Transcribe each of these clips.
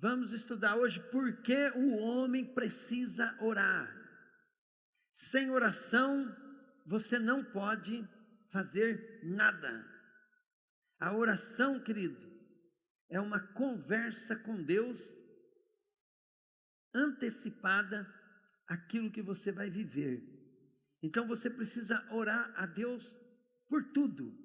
Vamos estudar hoje por que o homem precisa orar. Sem oração, você não pode fazer nada. A oração, querido, é uma conversa com Deus antecipada àquilo que você vai viver. Então você precisa orar a Deus por tudo.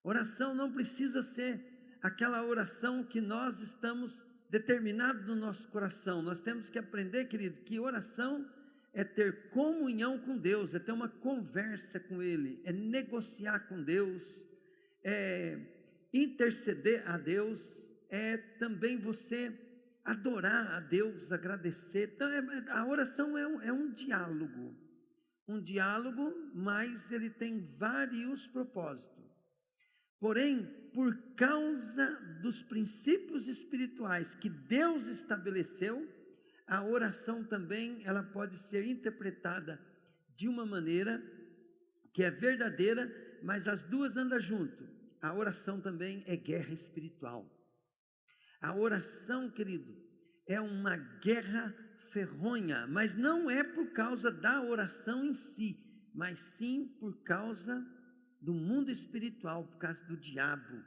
Oração não precisa ser aquela oração que nós estamos determinados no nosso coração. Nós temos que aprender, querido, que oração é ter comunhão com Deus, é ter uma conversa com Ele, é negociar com Deus, é interceder a Deus, é também você adorar a Deus, agradecer. Então, a oração é um diálogo, mas ele tem vários propósitos. Porém, por causa dos princípios espirituais que Deus estabeleceu, a oração também ela pode ser interpretada de uma maneira que é verdadeira, mas as duas andam junto. A oração também é guerra espiritual. A oração, querido, é uma guerra ferronha, mas não é por causa da oração em si, mas sim por causa do mundo espiritual, por causa do diabo,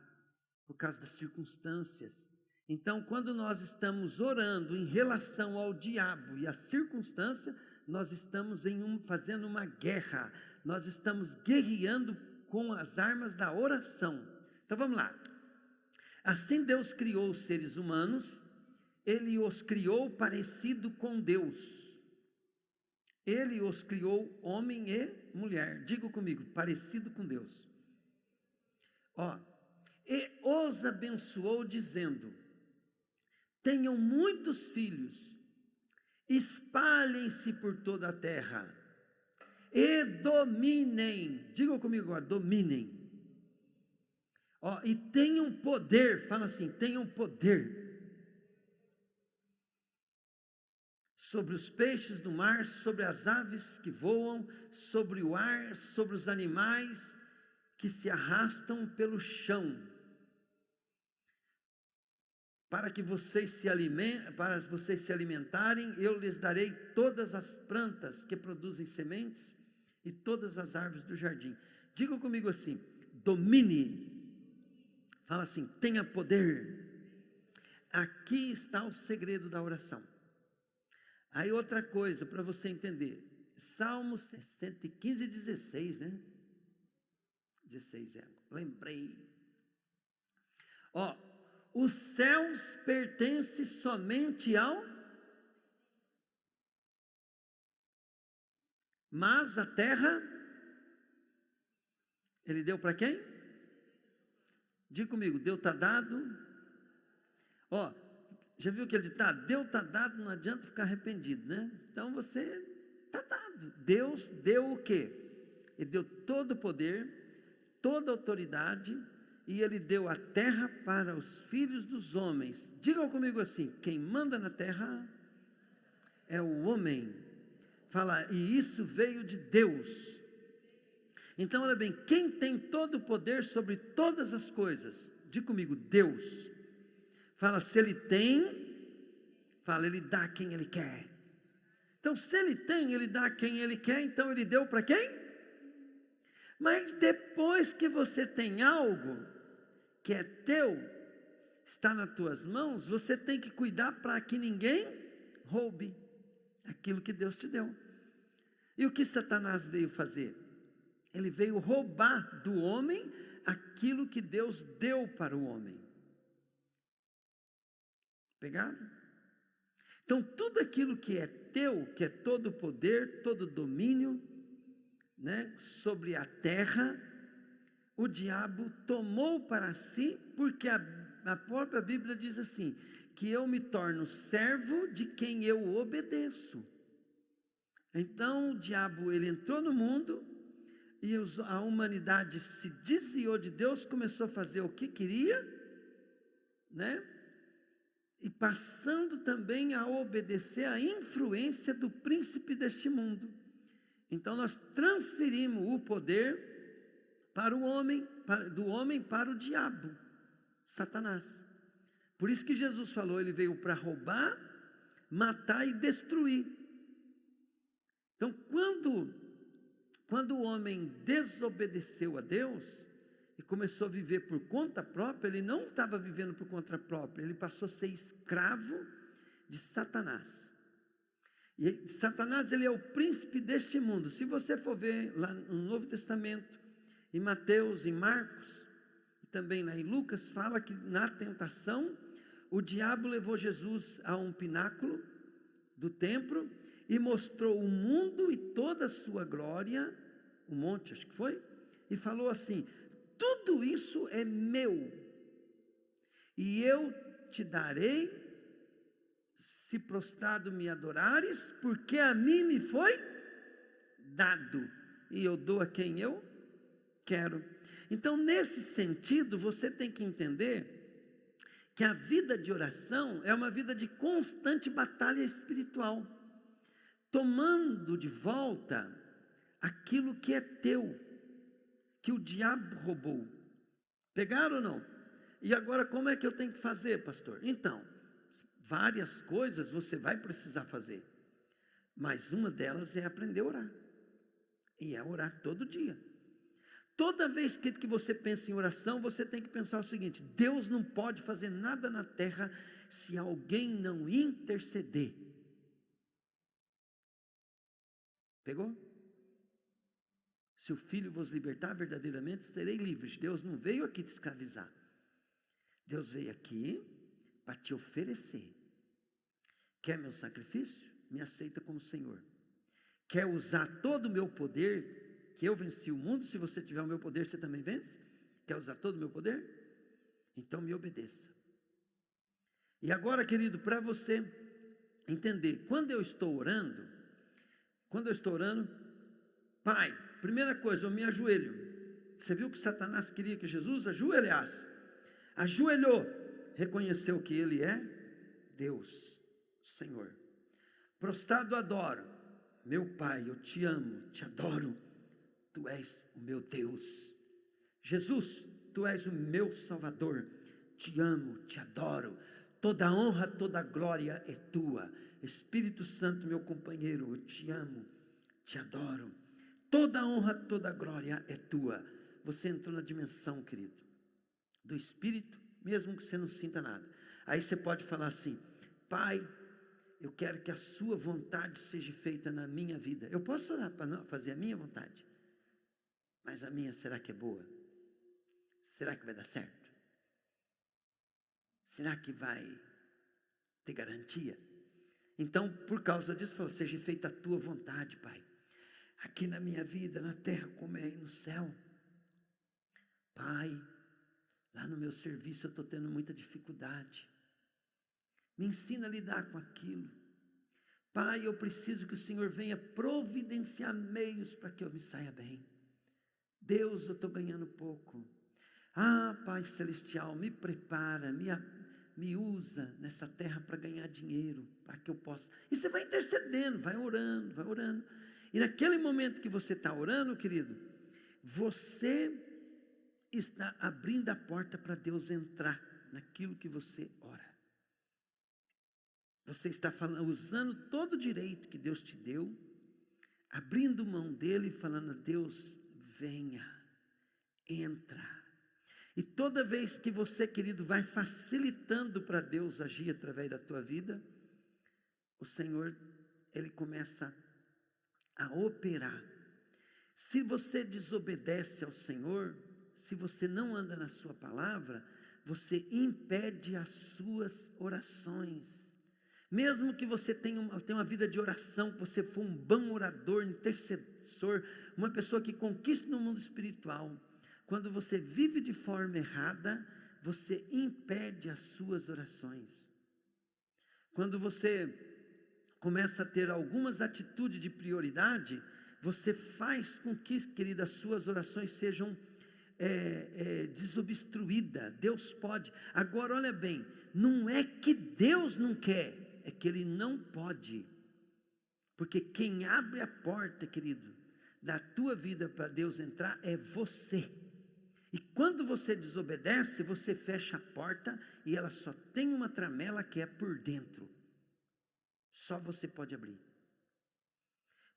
por causa das circunstâncias. Então, quando nós estamos orando em relação ao diabo e à circunstância, nós estamos fazendo uma guerra, nós estamos guerreando com as armas da oração. Então vamos lá. Assim Deus criou os seres humanos, Ele os criou parecido com Deus. Ele os criou homem e mulher. Diga comigo, parecido com Deus. E os abençoou dizendo: tenham muitos filhos, espalhem-se por toda a terra e dominem. Diga comigo agora, dominem. E tenham poder, fala assim, tenham poder sobre os peixes do mar, sobre as aves que voam, sobre o ar, sobre os animais que se arrastam pelo chão. Para vocês se alimentarem, eu lhes darei todas as plantas que produzem sementes e todas as árvores do jardim. Diga comigo assim, domine. Fala assim, tenha poder. Aqui está o segredo da oração. Aí outra coisa para você entender, Salmo 115, 16, né? 16, lembrei. Os céus pertencem somente ao, mas a terra, Ele deu para quem? Diga comigo, Deus está dado. Já viu aquele ditado? Deus está dado, não adianta ficar arrependido, né? Então você está dado. Deus deu o quê? Ele deu todo o poder, toda a autoridade, e Ele deu a terra para os filhos dos homens. Digam comigo assim, quem manda na terra é o homem. Fala, e isso veio de Deus. Então, olha bem, quem tem todo o poder sobre todas as coisas? Diga comigo, Deus. Fala, se Ele tem, fala, Ele dá a quem Ele quer. Então, se Ele tem, Ele dá a quem Ele quer, então Ele deu para quem? Mas depois que você tem algo que é teu, está nas tuas mãos, você tem que cuidar para que ninguém roube aquilo que Deus te deu. E o que Satanás veio fazer? Ele veio roubar do homem aquilo que Deus deu para o homem. Pegaram? Então, tudo aquilo que é teu, que é todo o poder, todo o domínio, né, sobre a terra, o diabo tomou para si, porque a própria Bíblia diz assim, que eu me torno servo de quem eu obedeço. Então, o diabo, ele entrou no mundo, e a humanidade se desviou de Deus, começou a fazer o que queria, né? E passando também a obedecer à influência do príncipe deste mundo. Então nós transferimos o poder para o homem, do homem para o diabo, Satanás. Por isso que Jesus falou, ele veio para roubar, matar e destruir. Então, quando o homem desobedeceu a Deus e começou a viver por conta própria, ele não estava vivendo por conta própria, ele passou a ser escravo de Satanás. E Satanás, ele é o príncipe deste mundo. Se você for ver lá no Novo Testamento, em Mateus, em Marcos, e também lá em Lucas, fala que na tentação, o diabo levou Jesus a um pináculo do templo e mostrou o mundo e toda a sua glória, um monte acho que foi, e falou assim: tudo isso é meu, e eu te darei, se prostrado me adorares, porque a mim me foi dado, e eu dou a quem eu quero. Então, nesse sentido, você tem que entender que a vida de oração é uma vida de constante batalha espiritual, tomando de volta aquilo que é teu, que o diabo roubou. Pegaram ou não? E agora como é que eu tenho que fazer, pastor? Então, várias coisas você vai precisar fazer, mas uma delas é aprender a orar, e é orar todo dia. Toda vez que você pensa em oração, você tem que pensar o seguinte: Deus não pode fazer nada na terra se alguém não interceder. Pegou? Se o Filho vos libertar, verdadeiramente serei livres. Deus não veio aqui te escravizar. Deus veio aqui para te oferecer. Quer meu sacrifício? Me aceita como Senhor. Quer usar todo o meu poder, que eu venci o mundo? Se você tiver o meu poder, você também vence? Quer usar todo o meu poder? Então me obedeça. E agora, querido, para você entender, quando eu estou orando, Pai, primeira coisa, eu me ajoelho. Você viu que Satanás queria que Jesus ajoelhasse? Ajoelhou, reconheceu que Ele é Deus, Senhor. Prostrado adoro. Meu Pai, eu te amo, te adoro. Tu és o meu Deus. Jesus, Tu és o meu Salvador. Te amo, te adoro. Toda honra, toda glória é Tua. Espírito Santo, meu companheiro, eu te amo, te adoro. Toda honra, toda glória é Tua. Você entrou na dimensão, querido, do Espírito, mesmo que você não sinta nada. Aí você pode falar assim: Pai, eu quero que a Sua vontade seja feita na minha vida. Eu posso orar para não fazer a minha vontade, mas a minha, será que é boa? Será que vai dar certo? Será que vai ter garantia? Então, por causa disso, falou: seja feita a Tua vontade, Pai, aqui na minha vida, na terra como é aí no céu. Pai, lá no meu serviço eu estou tendo muita dificuldade, me ensina a lidar com aquilo. Pai, eu preciso que o Senhor venha providenciar meios para que eu me saia bem. Deus, eu estou ganhando pouco. Ah, Pai Celestial, me prepara, me usa nessa terra para ganhar dinheiro, para que eu possa. E você vai intercedendo, vai orando, vai orando. E naquele momento que você está orando, querido, você está abrindo a porta para Deus entrar naquilo que você ora. Você está usando todo o direito que Deus te deu, abrindo mão dele e falando: Deus, venha, entra. E toda vez que você, querido, vai facilitando para Deus agir através da tua vida, o Senhor, Ele começa a operar. Se você desobedece ao Senhor, se você não anda na sua palavra, você impede as suas orações. Mesmo que você tenha uma vida de oração, que você for um bom orador, intercessor, uma pessoa que conquista no mundo espiritual, quando você vive de forma errada, você impede as suas orações. Quando você começa a ter algumas atitudes de prioridade, você faz com que, querida, as suas orações sejam desobstruídas. Deus pode. Agora olha bem, não é que Deus não quer, é que Ele não pode. Porque quem abre a porta, querido, da tua vida para Deus entrar é você. E quando você desobedece, você fecha a porta e ela só tem uma tramela que é por dentro. Só você pode abrir.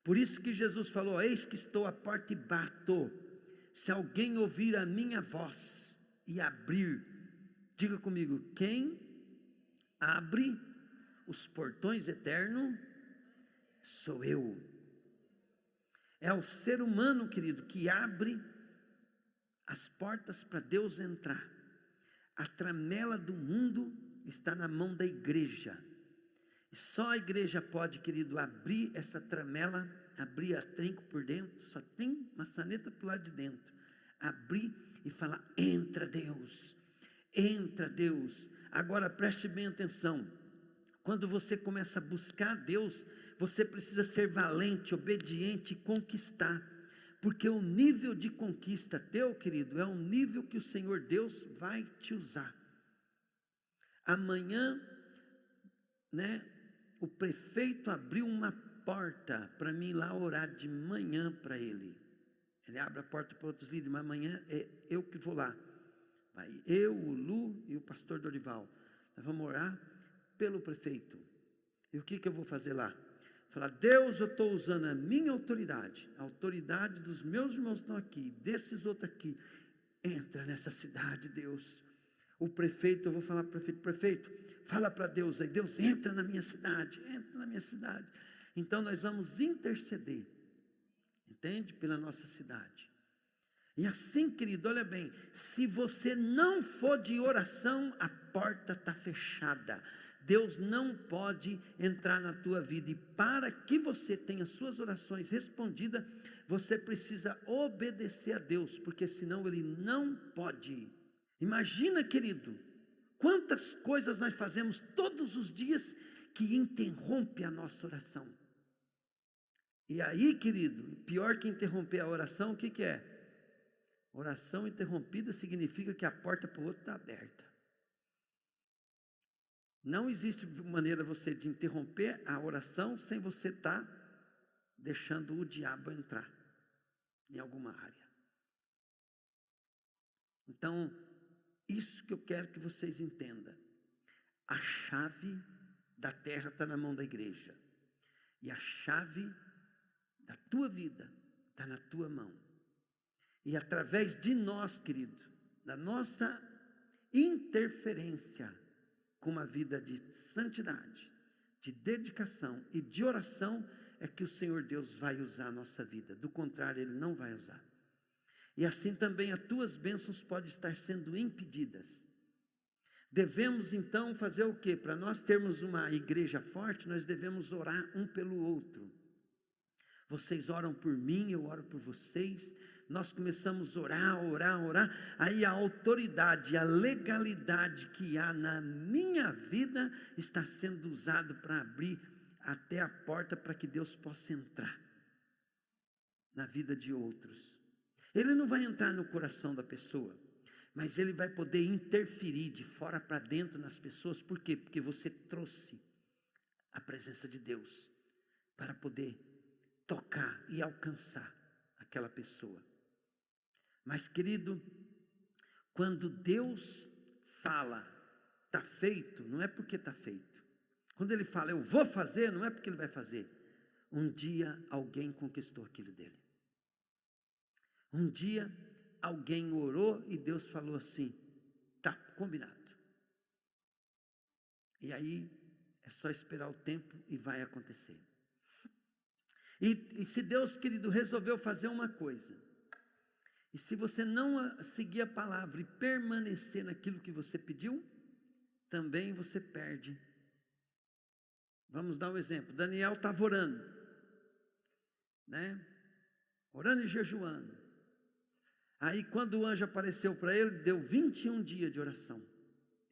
Por isso que Jesus falou: eis que estou à porta e bato. Se alguém ouvir a minha voz e abrir, diga comigo, quem abre os portões eternos sou eu. É o ser humano, querido, que abre as portas para Deus entrar. A tramela do mundo está na mão da igreja. E só a igreja pode, querido, abrir essa tramela, abrir a trinco por dentro, só tem maçaneta para o lado de dentro. Abrir e falar: entra Deus, entra Deus. Agora preste bem atenção. Quando você começa a buscar Deus, você precisa ser valente, obediente e conquistar. Porque o nível de conquista teu, querido, é um nível que o Senhor Deus vai te usar. Amanhã, o prefeito abriu uma porta para mim ir lá orar de manhã para ele. Ele abre a porta para outros líderes, mas amanhã é eu que vou lá. Vai eu, o Lu e o pastor Dorival. Nós vamos orar pelo prefeito. E o que eu vou fazer lá? Falar: Deus, eu estou usando a minha autoridade, a autoridade dos meus irmãos que estão aqui, desses outros aqui. Entra nessa cidade, Deus. O prefeito, eu vou falar para o prefeito, fala para Deus aí: Deus, entra na minha cidade, entra na minha cidade. Então nós vamos interceder, entende? Pela nossa cidade. E assim, querido, olha bem, se você não for de oração, a porta está fechada. Deus não pode entrar na tua vida, e para que você tenha suas orações respondidas, você precisa obedecer a Deus, porque senão Ele não pode. Imagina, querido, quantas coisas nós fazemos todos os dias que interrompe a nossa oração. E aí, querido, pior que interromper a oração, o que é? Oração interrompida significa que a porta para o outro está aberta. Não existe maneira você de interromper a oração sem você estar deixando o diabo entrar em alguma área. Então, isso que eu quero que vocês entendam. A chave da terra está na mão da igreja. E a chave da tua vida está na tua mão. E através de nós, querido, da nossa interferência com uma vida de santidade, de dedicação e de oração, é que o Senhor Deus vai usar a nossa vida. Do contrário, Ele não vai usar. E assim também as tuas bênçãos podem estar sendo impedidas. Devemos então fazer o quê? Para nós termos uma igreja forte, nós devemos orar um pelo outro. Vocês oram por mim, eu oro por vocês. Nós começamos a orar. Aí a autoridade, a legalidade que há na minha vida está sendo usado para abrir até a porta para que Deus possa entrar na vida de outros. Ele não vai entrar no coração da pessoa, mas Ele vai poder interferir de fora para dentro nas pessoas. Por quê? Porque você trouxe a presença de Deus para poder tocar e alcançar aquela pessoa. Mas, querido, quando Deus fala, está feito, não é porque está feito. Quando Ele fala, eu vou fazer, não é porque Ele vai fazer. Um dia alguém conquistou aquilo dele. Um dia alguém orou e Deus falou assim: tá combinado. E aí é só esperar o tempo e vai acontecer. E se Deus, querido, resolveu fazer uma coisa, e se você não seguir a palavra e permanecer naquilo que você pediu, também você perde. Vamos dar um exemplo. Daniel estava orando, orando e jejuando. Aí quando o anjo apareceu para ele, deu 21 dias de oração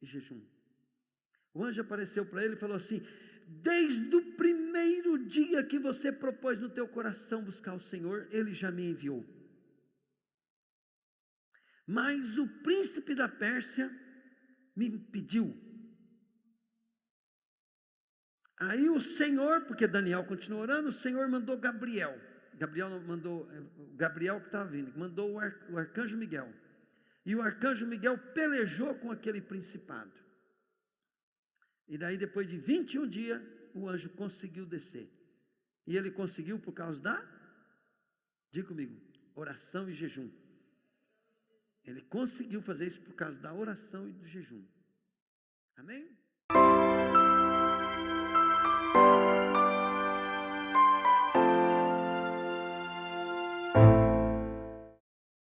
e jejum. O anjo apareceu para ele e falou assim: desde o primeiro dia que você propôs no teu coração buscar o Senhor, Ele já me enviou. Mas o príncipe da Pérsia me impediu. Aí o Senhor, porque Daniel continuou orando, o Senhor mandou Gabriel. Gabriel não mandou, Gabriel que estava vindo, mandou o arcanjo Miguel. E o arcanjo Miguel pelejou com aquele principado. E daí, depois de 21 dias, o anjo conseguiu descer. E ele conseguiu por causa diga comigo, oração e jejum. Ele conseguiu fazer isso por causa da oração e do jejum. Amém?